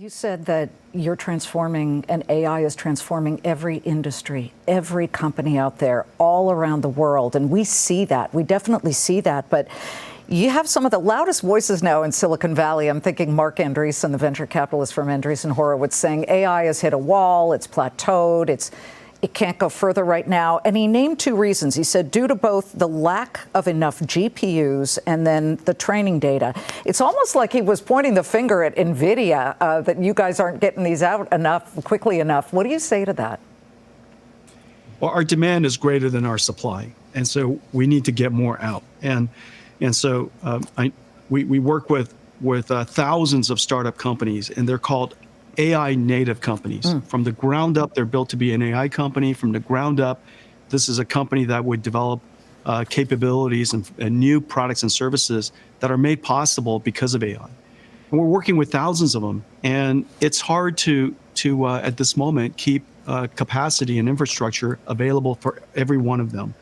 You said that you're transforming, and AI is transforming every industry, every company out there, all around the world. And we see that. We definitely see that. But you have some of the loudest voices now in Silicon Valley. I'm thinking Mark Andreessen, the venture capitalist from Andreessen Horowitz, saying AI has hit a wall, it's plateaued, it can't go further right now. And he named two reasons. He said due to both the lack of enough GPUs and then the training data. It's almost like he was pointing the finger at NVIDIA that you guys aren't getting these out quickly enough. What do you say to that? Well, our demand is greater than our supply. And so we need to get more out. And so we work with thousands of startup companies, and they're called AI native companies. From the ground up, they're built to be an AI company. From the ground up, this is a company that would develop capabilities and new products and services that are made possible because of AI. And we're working with thousands of them, and it's hard to at this moment keep capacity and infrastructure available for every one of them.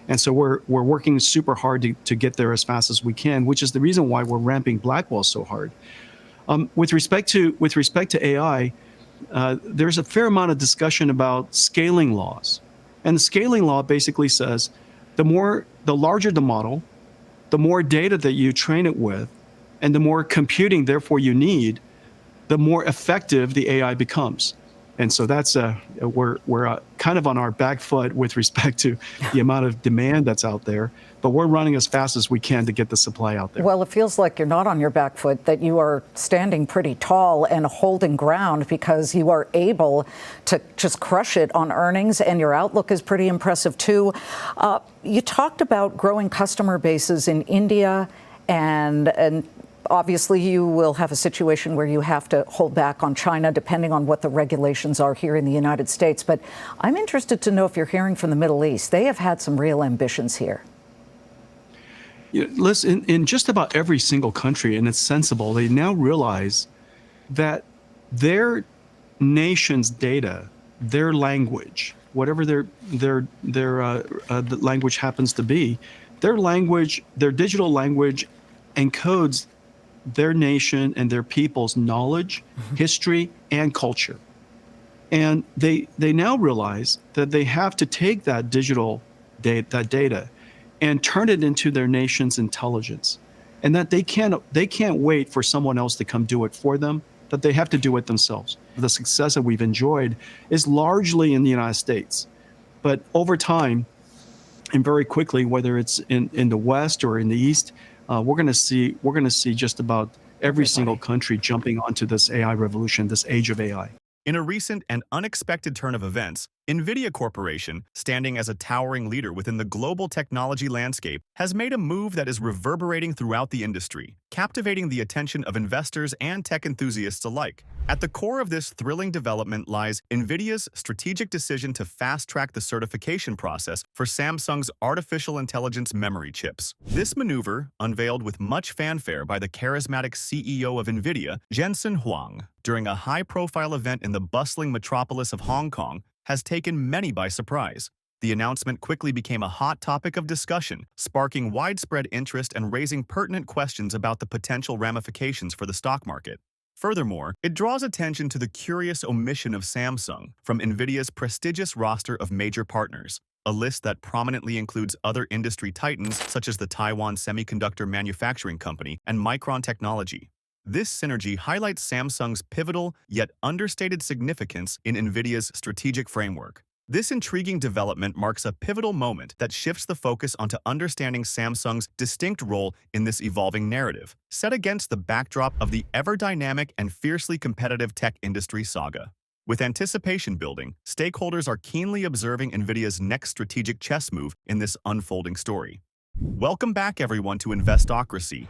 And so we're working super hard to get there as fast as we can, which is the reason why we're ramping Blackwell so hard. With respect to AI, there's a fair amount of discussion about scaling laws, and the scaling law basically says the larger the model, the more data that you train it with, and the more computing therefore you need, the more effective the AI becomes. And so that's we're kind of on our back foot with respect to the amount of demand that's out there, but we're running as fast as we can to get the supply out there. Well, it feels like you're not on your back foot, that you are standing pretty tall and holding ground because you are able to just crush it on earnings, and your outlook is pretty impressive too. You talked about growing customer bases in India, and obviously, you will have a situation where you have to hold back on China, depending on what the regulations are here in the United States. But I'm interested to know if you're hearing from the Middle East. They have had some real ambitions here. Yeah, listen, in just about every single country, and it's sensible, they now realize that their nation's data, their language, whatever their the language happens to be, their digital language encodes their nation and their people's knowledge, history, and culture. And they now realize that they have to take that digital data and turn it into their nation's intelligence, and that they can't wait for someone else to come do it for them, that they have to do it themselves. The success that we've enjoyed is largely in the United States, but over time, and very quickly, whether it's in the West or in the East, we're going to see just about every single country jumping onto this AI revolution, this age of AI. In a recent and unexpected turn of events, Nvidia Corporation, standing as a towering leader within the global technology landscape, has made a move that is reverberating throughout the industry, captivating the attention of investors and tech enthusiasts alike. At the core of this thrilling development lies Nvidia's strategic decision to fast-track the certification process for Samsung's artificial intelligence memory chips. This maneuver, unveiled with much fanfare by the charismatic CEO of Nvidia, Jensen Huang, during a high-profile event in the bustling metropolis of Hong Kong, has taken many by surprise. The announcement quickly became a hot topic of discussion, sparking widespread interest and raising pertinent questions about the potential ramifications for the stock market. Furthermore, it draws attention to the curious omission of Samsung from Nvidia's prestigious roster of major partners, a list that prominently includes other industry titans such as the Taiwan Semiconductor Manufacturing Company and Micron Technology. This synergy highlights Samsung's pivotal yet understated significance in Nvidia's strategic framework. This intriguing development marks a pivotal moment that shifts the focus onto understanding Samsung's distinct role in this evolving narrative, set against the backdrop of the ever-dynamic and fiercely competitive tech industry saga. With anticipation building, stakeholders are keenly observing Nvidia's next strategic chess move in this unfolding story. Welcome back, everyone, to Investocracy.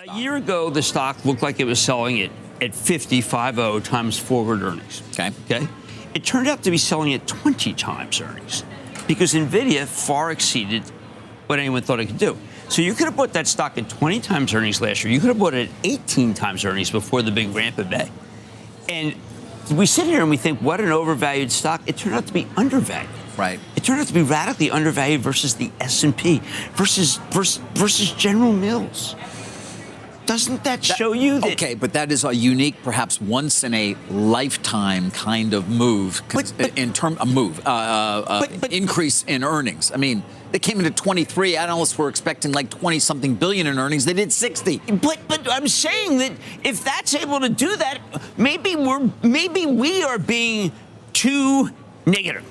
A year ago, the stock looked like it was selling at 50 times forward earnings. Okay. It turned out to be selling at 20 times earnings because Nvidia far exceeded what anyone thought it could do. So you could have bought that stock at 20 times earnings last year. You could have bought it at 18 times earnings before the big ramp in May. And we sit here and we think, what an overvalued stock. It turned out to be undervalued. Right. It turned out to be radically undervalued versus the S&P, versus General Mills. doesn't that show you that? Okay, but that is a unique, perhaps once in a lifetime kind of move, increase in earnings. I mean, they came into 23. Analysts were expecting like 20-something billion in earnings. They did 60. But I'm saying that if that's able to do that, maybe we are being too negative.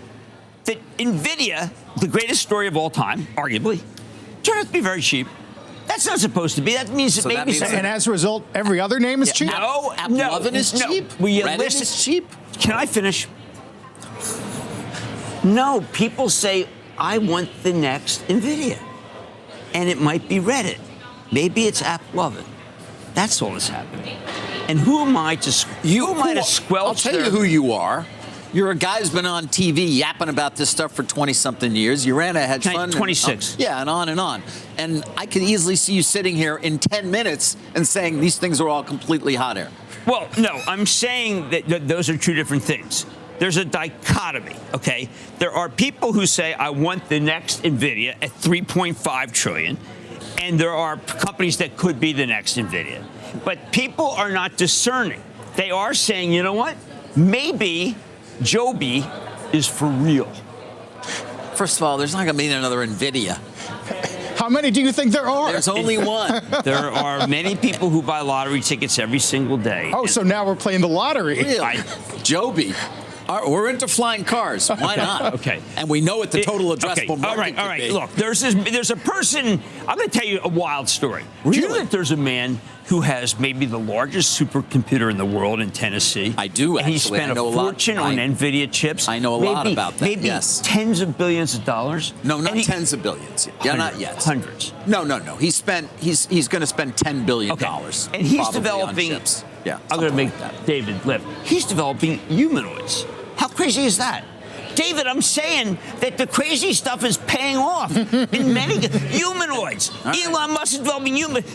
That Nvidia, the greatest story of all time, arguably, turned out to be very cheap. That's not supposed to be. That means that maybe. And as a result, every other name is cheap? No, AppLovin is cheap. Reddit is cheap. Can I finish? No, people say, I want the next Nvidia. And it might be Reddit. Maybe it's AppLovin. That's all that's happening. And who am I to squelch? I'll tell you who you are. You're a guy who's been on TV yapping about this stuff for 20-something years. You ran a hedge fund. 26. And on and on. And I could easily see you sitting here in 10 minutes and saying these things are all completely hot air. Well, no, I'm saying that those are two different things. There's a dichotomy, okay? There are people who say, I want the next NVIDIA at $3.5 trillion, and there are companies that could be the next NVIDIA. But people are not discerning. They are saying, you know what? Maybe Joby is for real. First of all, there's not going to be another NVIDIA. How many do you think there are? There's only one. There are many people who buy lottery tickets every single day. Oh, so now we're playing the lottery. Really? Joby. We're into flying cars. Why not? Okay. And we know what the total addressable market all right. could be. Look, there's a person. I'm going to tell you a wild story. Really? Do you know that there's a man who has maybe the largest supercomputer in the world in Tennessee? I do, and he actually. spent a fortune on NVIDIA chips. I know a lot about that, Maybe yes. tens of billions of dollars. No, not tens of billions. Yeah, not yet. Hundreds. No. He's going to spend $10 billion. And he's developing. On chips. Yeah, I'm going to make that. David live. He's developing humanoids. How crazy is that? David, I'm saying that the crazy stuff is paying off in many humanoids. Right. Elon Musk is developing humanoids.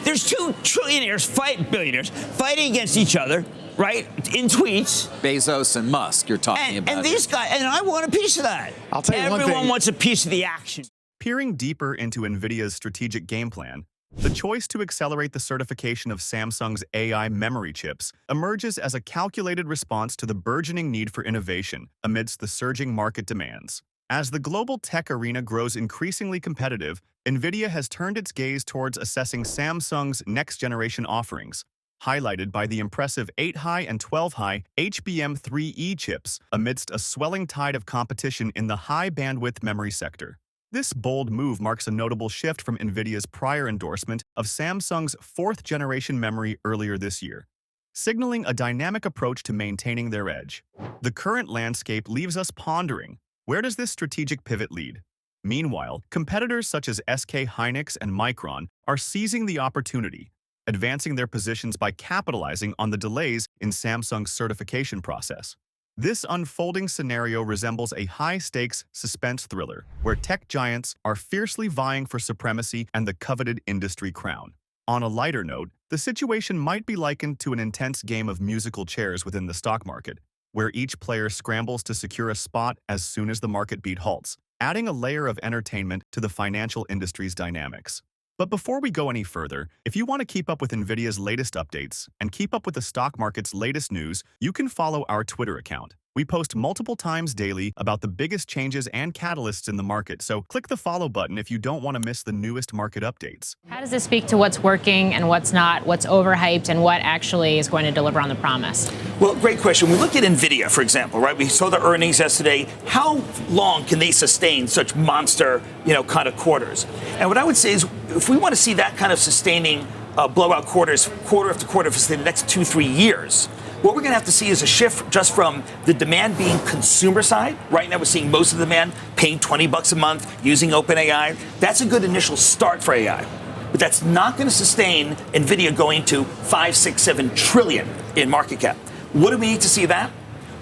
There's two billionaires fighting against each other, right? In tweets. Bezos and Musk, you're talking about. And these guys, and I want a piece of that. I'll tell you one thing. Everyone wants a piece of the action. Peering deeper into NVIDIA's strategic game plan, the choice to accelerate the certification of Samsung's AI memory chips emerges as a calculated response to the burgeoning need for innovation amidst the surging market demands. As the global tech arena grows increasingly competitive, NVIDIA has turned its gaze towards assessing Samsung's next-generation offerings, highlighted by the impressive 8-high and 12-high HBM3E chips amidst a swelling tide of competition in the high-bandwidth memory sector. This bold move marks a notable shift from NVIDIA's prior endorsement of Samsung's 4th-generation memory earlier this year, signaling a dynamic approach to maintaining their edge. The current landscape leaves us pondering, where does this strategic pivot lead? Meanwhile, competitors such as SK Hynix and Micron are seizing the opportunity, advancing their positions by capitalizing on the delays in Samsung's certification process. This unfolding scenario resembles a high-stakes suspense thriller, where tech giants are fiercely vying for supremacy and the coveted industry crown. On a lighter note, the situation might be likened to an intense game of musical chairs within the stock market, where each player scrambles to secure a spot as soon as the market beat halts, adding a layer of entertainment to the financial industry's dynamics. But before we go any further, if you want to keep up with NVIDIA's latest updates and keep up with the stock market's latest news, you can follow our Twitter account. We post multiple times daily about the biggest changes and catalysts in the market, so click the follow button if you don't want to miss the newest market updates. How does this speak to what's working and what's not, what's overhyped, and what actually is going to deliver on the promise? Well, great question. We look at NVIDIA, for example, right? We saw the earnings yesterday. How long can they sustain such monster, kind of quarters? And what I would say is, if we want to see that kind of sustaining blowout quarters, quarter after quarter for say, the next 2-3 years, what we're going to have to see is a shift just from the demand being consumer side. Right now, we're seeing most of the demand paying $20 a month using OpenAI. That's a good initial start for AI. But that's not going to sustain NVIDIA going to 5, 6, 7 trillion in market cap. What do we need to see that?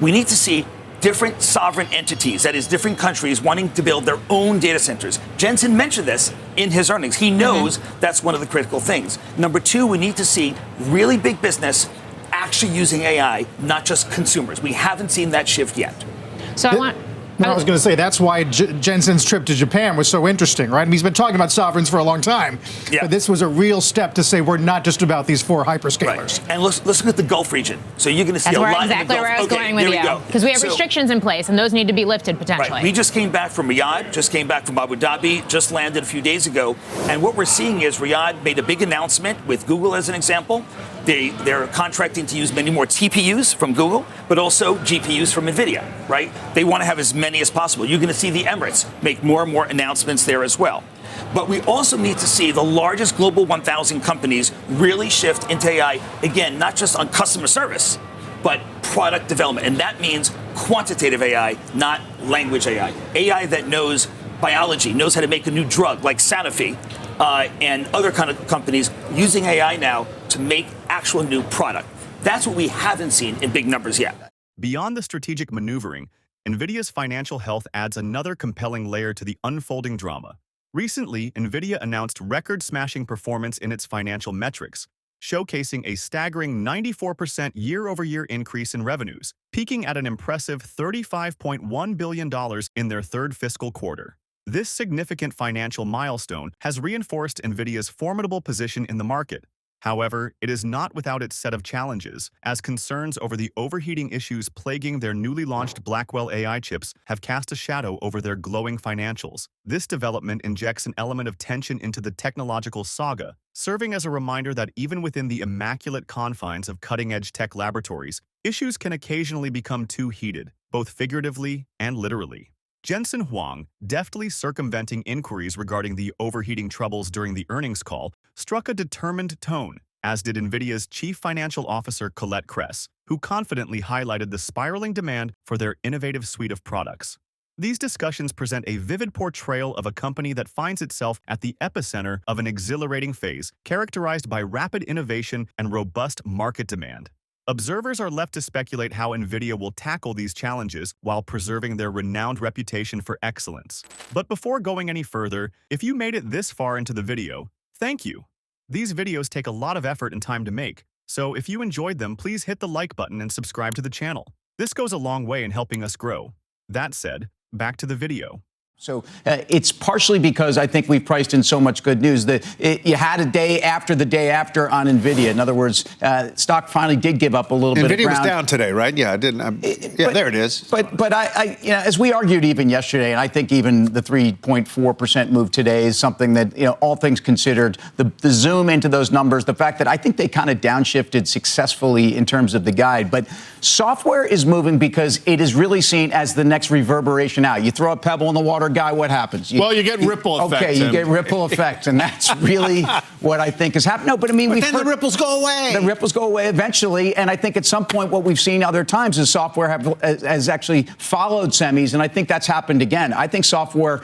We need to see different sovereign entities, that is, different countries wanting to build their own data centers. Jensen mentioned this in his earnings. He knows that's one of the critical things. Number two, we need to see really big business actually using AI, not just consumers. We haven't seen that shift yet. So I want... I was going to say, that's why Jensen's trip to Japan was so interesting, right? I mean, he's been talking about sovereigns for a long time. Yeah. But this was a real step to say we're not just about these 4 hyperscalers. Right. And let's look at the Gulf region. So you're going to see That's a lot exactly in the where I Gulf. was going with you. Because we have So- restrictions in place, and those need to be lifted potentially. Right. We just came back from Riyadh, just came back from Abu Dhabi, just landed a few days ago. And what we're seeing is Riyadh made a big announcement with Google as an example. They're contracting to use many more TPUs from Google, but also GPUs from Nvidia, right? They want to have as many as possible. You're going to see the Emirates make more and more announcements there as well. But we also need to see the largest global 1,000 companies really shift into AI, again, not just on customer service, but product development. And that means quantitative AI, not language AI. AI that knows biology, knows how to make a new drug like Sanofi and other kind of companies using AI now to make actual new product. That's what we haven't seen in big numbers yet. Beyond the strategic maneuvering, NVIDIA's financial health adds another compelling layer to the unfolding drama. Recently, NVIDIA announced record-smashing performance in its financial metrics, showcasing a staggering 94% year-over-year increase in revenues, peaking at an impressive $35.1 billion in their third fiscal quarter. This significant financial milestone has reinforced NVIDIA's formidable position in the market. However, it is not without its set of challenges, as concerns over the overheating issues plaguing their newly launched Blackwell AI chips have cast a shadow over their glowing financials. This development injects an element of tension into the technological saga, serving as a reminder that even within the immaculate confines of cutting-edge tech laboratories, issues can occasionally become too heated, both figuratively and literally. Jensen Huang, deftly circumventing inquiries regarding the overheating troubles during the earnings call, struck a determined tone, as did NVIDIA's chief financial officer Colette Kress, who confidently highlighted the spiraling demand for their innovative suite of products. These discussions present a vivid portrayal of a company that finds itself at the epicenter of an exhilarating phase characterized by rapid innovation and robust market demand. Observers are left to speculate how NVIDIA will tackle these challenges while preserving their renowned reputation for excellence. But before going any further, if you made it this far into the video, thank you. These videos take a lot of effort and time to make, so if you enjoyed them, please hit the like button and subscribe to the channel. This goes a long way in helping us grow. That said, back to the video. So it's partially because I think we've priced in so much good news that you had a day after the day after on NVIDIA. In other words, stock finally did give up a little bit of ground. NVIDIA was down today, right? Yeah, I didn't. There it is. But I as we argued even yesterday, and I think even the 3.4% move today is something that, all things considered, the zoom into those numbers, the fact that I think they kind of downshifted successfully in terms of the guide. But software is moving because it is really seen as the next reverberation out. You throw a pebble in the water, guy, what happens? You get ripple effect. Okay, you get ripple effect, and that's really what I think is happening. No, but I mean, then the ripples go away. The ripples go away eventually, and I think at some point what we've seen other times is software has actually followed semis, and I think that's happened again. I think software,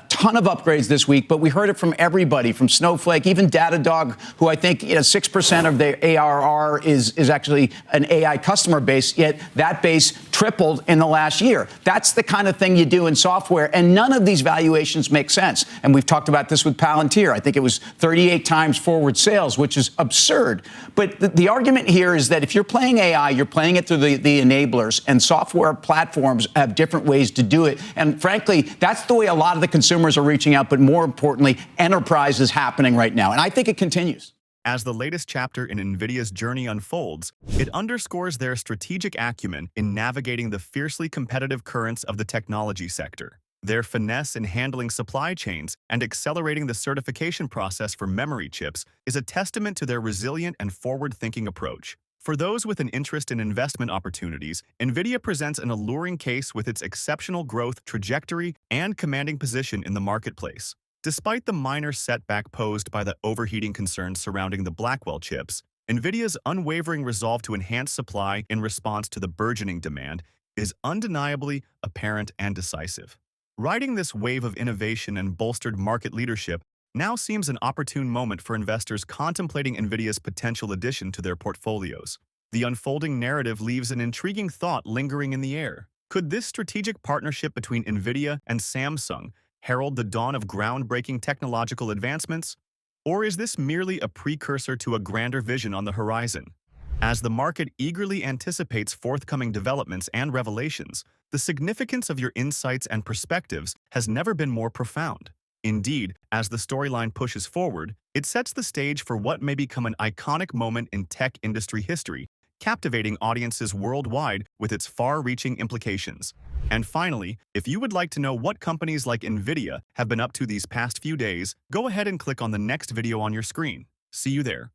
ton of upgrades this week, but we heard it from everybody, from Snowflake, even Datadog, who I think 6% of their ARR is actually an AI customer base, yet that base tripled in the last year. That's the kind of thing you do in software, and none of these valuations make sense. And we've talked about this with Palantir. I think it was 38 times forward sales, which is absurd. But the argument here is that if you're playing AI, you're playing it through the enablers, and software platforms have different ways to do it. And frankly, that's the way a lot of the consumers are reaching out, but more importantly, enterprise is happening right now. And I think it continues. As the latest chapter in NVIDIA's journey unfolds, it underscores their strategic acumen in navigating the fiercely competitive currents of the technology sector. Their finesse in handling supply chains and accelerating the certification process for memory chips is a testament to their resilient and forward-thinking approach. For those with an interest in investment opportunities, NVIDIA presents an alluring case with its exceptional growth trajectory and commanding position in the marketplace. Despite the minor setback posed by the overheating concerns surrounding the Blackwell chips, NVIDIA's unwavering resolve to enhance supply in response to the burgeoning demand is undeniably apparent and decisive. Riding this wave of innovation and bolstered market leadership now seems an opportune moment for investors contemplating NVIDIA's potential addition to their portfolios. The unfolding narrative leaves an intriguing thought lingering in the air. Could this strategic partnership between NVIDIA and Samsung herald the dawn of groundbreaking technological advancements? Or is this merely a precursor to a grander vision on the horizon? As the market eagerly anticipates forthcoming developments and revelations, the significance of your insights and perspectives has never been more profound. Indeed, as the storyline pushes forward, it sets the stage for what may become an iconic moment in tech industry history, captivating audiences worldwide with its far-reaching implications. And finally, if you would like to know what companies like Nvidia have been up to these past few days, go ahead and click on the next video on your screen. See you there.